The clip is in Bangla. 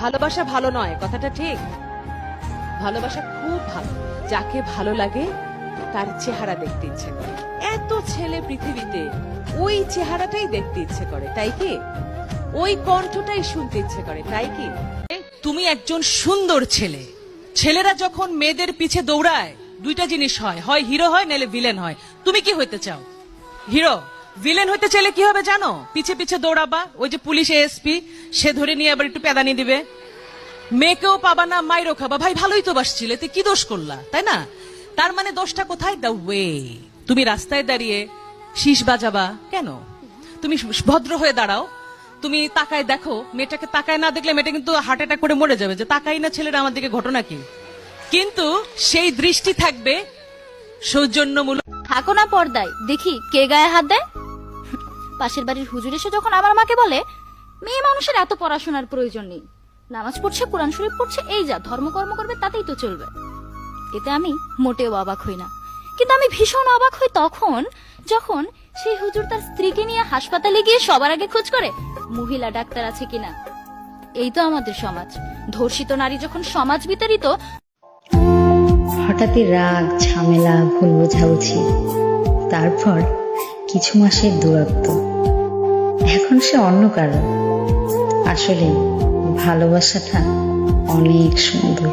ভালোবাসা ভালো নয়, কথাটা ঠিক। ভালোবাসা খুব ভালো, যাকে ভালো লাগে তার চেহারা দেখতে ইচ্ছে করে। এত ছেলে পৃথিবীতে, ওই চেহারাটাই দেখতে ইচ্ছে করে, তাই কি? ওই কণ্ঠটাই শুনতে ইচ্ছে করে, তাই কি? তুমি একজন সুন্দর ছেলে। ছেলেরা যখন মেয়েদের পিছে দৌড়ায় দুইটা জিনিস হয়, হয় হিরো হয় নাহলে ভিলেন হয়। তুমি কি হইতে চাও? হিরো। ভিলেন হইতে চাইলে কি হবে জানো? পিছে পিছে দৌড়াবা, ওই যে পুলিশ এসপি সে ধরে নিয়ে আবার একটু পেদানি দিবে, মেয়েকেও পাবা না, মাইরও খাবা। ভাই ভালোই তো বাসছিলে, তুই কি দোষ করলা, তাই না? তার মানে দোষটা কোথায়? The way. তুমি রাস্তায় দাঁড়িয়ে শীষ বাজাবা কেন? তুমি ভদ্র হয়ে দাঁড়াও, তুমি তাকায় দেখো, মেয়েটাকে তাকায় না দেখলে মেয়েটা কিন্তু হার্ট অ্যাটাক করে মরে যাবে, যে তাকাই না ছেলেরা আমার দিকে, ঘটনা কি? কিন্তু সেই দৃষ্টি থাকবে সৌজন্যমূলক। থাকো না পর্দায়, দেখি কে গায়ে হাত দেয়। পাশের বাড়ির হুজুর এসে যখন আমার মাকে বলে মেয়ে মানুষের এত পড়াশোনার প্রয়োজন নেই, নামাজ পড়ছে, কোরআন শরীফ পড়ছে, এই যা ধর্মকর্ম করবে তাতেই তো চলবে, এতে আমি মোটেও অবাক হই না। কিন্তু আমি ভীষণ অবাক হই তখন যখন সেই হুজুর তার স্ত্রীকে নিয়ে হাসপাতালে গিয়ে সবার আগে খোঁজ করে মহিলা ডাক্তার আছে কিনা। এই তো আমাদের সমাজ। ধর্ষিত নারী যখন সমাজ বিতাড়িত। হঠাৎই রাগ, ঝামেলা, ভুল বোঝাবুঝি, তারপর কিছু মাসের দূরত্ব। এখন সে অন্য কারো। আসলে ভালোবাসাটা অনেক সুন্দর।